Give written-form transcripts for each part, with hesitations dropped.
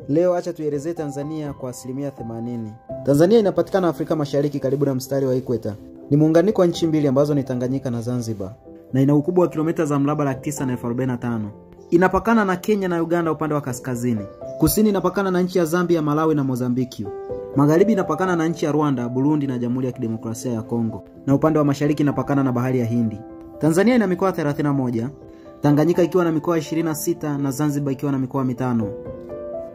Leo acha tuelezee Tanzania kwa 80%. Tanzania inapatikana Afrika Mashariki karibu na mstari wa Ikweta. Ni muunganiko wa nchi mbili ambazo ni Tanganyika na Zanzibar. Na ina ukubwa wa kilomita za mraba 945. Inapakana na Kenya na Uganda upande wa kaskazini. Kusini inapakana na nchi ya Zambia, Malawi na Mozambiki. Magharibi inapakana na nchi ya Rwanda, Burundi na Jamhuri ya Kidemokrasia ya Kongo. Na upande wa mashariki inapakana na Bahari ya Hindi. Tanzania ina mikoa 31, Tanganyika ikiwa na mikoa 26 na Zanzibar ikiwa na mikoa 5.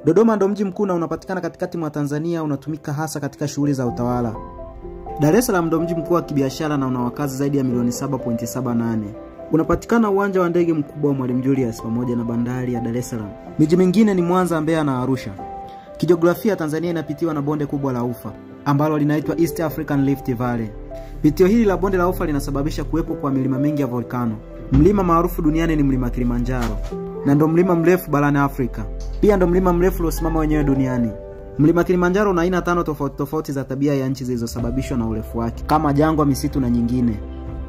Dodoma ndo mji mkuu na unapatikana katikati mwa Tanzania, unatumika hasa katika shughuli za utawala. Dar es Salaam ndo mji mkuu wa kibiashara na una wakazi zaidi ya milioni 7.78. Unapatikana uwanja wa ndege mkubwa wa Mwalimu Julius pamoja na bandari ya Dar es Salaam. Miji mingine ni Mwanza, Mbeya na Arusha. Kijiografia, Tanzania inapitiwa na bonde kubwa la Ufa ambalo linaitwa East African Rift Valley. Pitio hili la bonde la Ufa linasababisha kuwepo kwa milima mingi ya volkano. Mlima maarufu duniani ni mlima Kilimanjaro na ndo mlima mrefu barani Afrika. Pia ndo mlima mrefu uliosimama wenyewe duniani. Mlima Kilimanjaro una aina 5 tofauti za tabia ya nchi zilizosababishwa na urefu wake, kama jangwa, misitu na nyingine.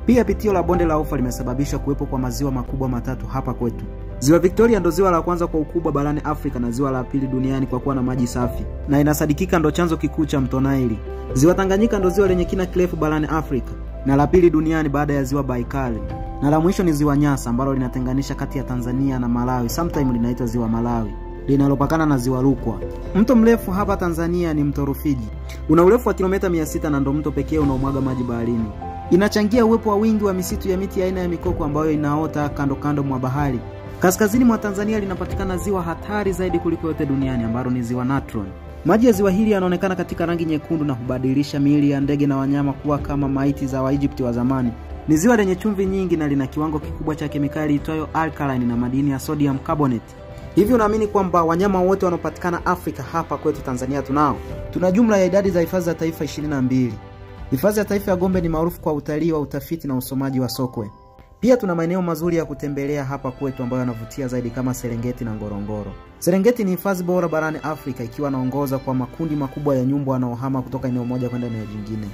Pia pitio la bonde la Ufa limesababisha kuwepo kwa maziwa makubwa 3 hapa kwetu. Ziwa Victoria ndo ziwa la kwanza kwa ukubwa barani Afrika na ziwa la pili duniani kwa kuwa na maji safi, na inasadikika ndo chanzo kikuu cha mto Nile. Ziwa Tanganyika ndo ziwa lenye kina kirefu barani Afrika na la pili duniani baada ya ziwa Baikali. Na la mwisho ni ziwa Nyasa ambalo linatenganisha kati ya Tanzania na Malawi, sometimes linaitwa ziwa Malawi, linalopakana na ziwa Rukwa. Mto mrefu hapa Tanzania ni mto Rufiji. Una urefu wa kilomita 600 na ndo mto pekee unaomwaga maji baharini. Inachangia uwepo wa wingi wa misitu ya miti aina ya mikoko ambayo inaota kando mwa bahari. Kaskazini mwa Tanzania linapatikana ziwa hatari zaidi kuliko yote duniani ambalo ni ziwa Natron. Maji ya ziwa hili yanaonekana katika rangi nyekundu na hubadilisha miili ya ndege na wanyama kuwa kama maiti za Waegypti wa zamani. Ni ziwa lenye chumvi nyingi na lina kiwango kikubwa cha kemikali itwayo alkaline na madini ya sodium carbonate. Hivyo naamini kwamba wanyama wote wanaopatikana Afrika hapa kwetu Tanzania tunao. Tuna jumla ya idadi za hifadhi za taifa 22. Hifadhi ya taifa ya Gombe ni maarufu kwa utalii wa utafiti na usomaji wa sokwe. Pia tuna maeneo mazuri ya kutembelea hapa kwetu ambayo yanavutia zaidi kama Serengeti na Ngorongoro. Serengeti ni hifadhi bora barani Afrika ikiwa inaongoza kwa makundi makubwa ya nyumbu wanaohama kutoka eneo moja kwenda eneo jingine.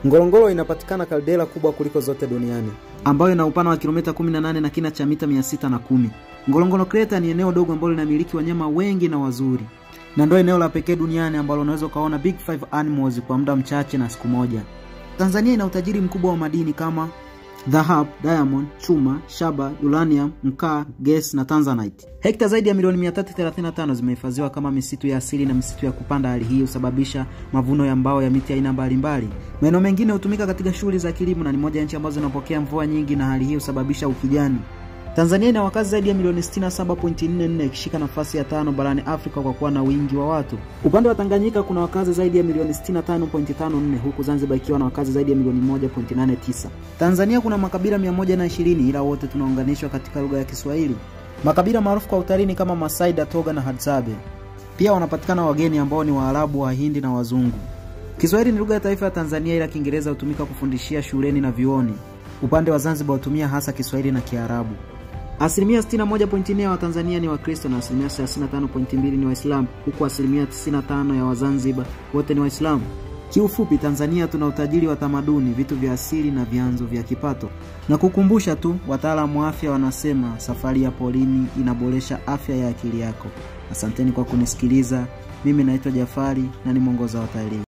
Ngorongoro inapatikana kaldera kubwa kuliko zote duniani ambayo ina upana wa kilomita 18 na kina cha mita 610. Ngorongoro Crater ni eneo dogo ambalo linamiliki wanyama wengi na wazuri. Na ndio eneo la pekee duniani ambalo unaweza kaona Big 5 animals kwa muda mchache na siku moja. Tanzania ina utajiri mkubwa wa madini kama dhahabu, diamond, chuma, shaba, uranium, mkaa, gesi na tanzanite. Hekta zaidi ya milioni 335 zimehifadhiwa kama misitu ya asili na misitu ya kupanda. Hali hii husababisha mavuno ya mbao ya miti aina mbalimbali. Maeneo mengine hutumika katika shughuli za kilimo na ni moja ya nchi ambazo zinapokea mvua nyingi na hali hii husababisha ukijani. Tanzania ina wakazi zaidi ya milioni 67.44 ikishika nafasi ya 5 barani Afrika kwa kuwa na wingi wa watu. Upande wa Tanganyika kuna wakazi zaidi ya milioni 65.54 huku Zanzibar ikiwa na wakazi zaidi ya milioni 1.89. Tanzania kuna makabila 120 ila wote tunaunganishwa katika lugha ya Kiswahili. Makabila maarufu kwa utalii kama Masai, Datoga na Hadzabe. Pia wanapatikana wageni ambao ni Waarabu, Wahindi na Wazungu. Kiswahili ni lugha ya taifa ya Tanzania ila Kiingereza hutumika kufundishia shuleni na vyuoni. Upande wa Zanzibar hutumia hasa Kiswahili na Kiarabu. Asilimia 61.4 ya Watanzania ni Wakristo na asilimia 35.2 ni Waislamu, huku asilimia 95 ya Wazanzibar wote ni Waislamu. Kiufupi, Tanzania tuna utajiri wa tamaduni, vitu vya asili na vyanzo vya kipato. Na kukumbusha tu, wataalamu wa afya wanasema safari ya polini inaboresha afya ya akili yako. Asanteni kwa kunisikiliza. Mimi naitwa Jafari na ni mwongoza watalii.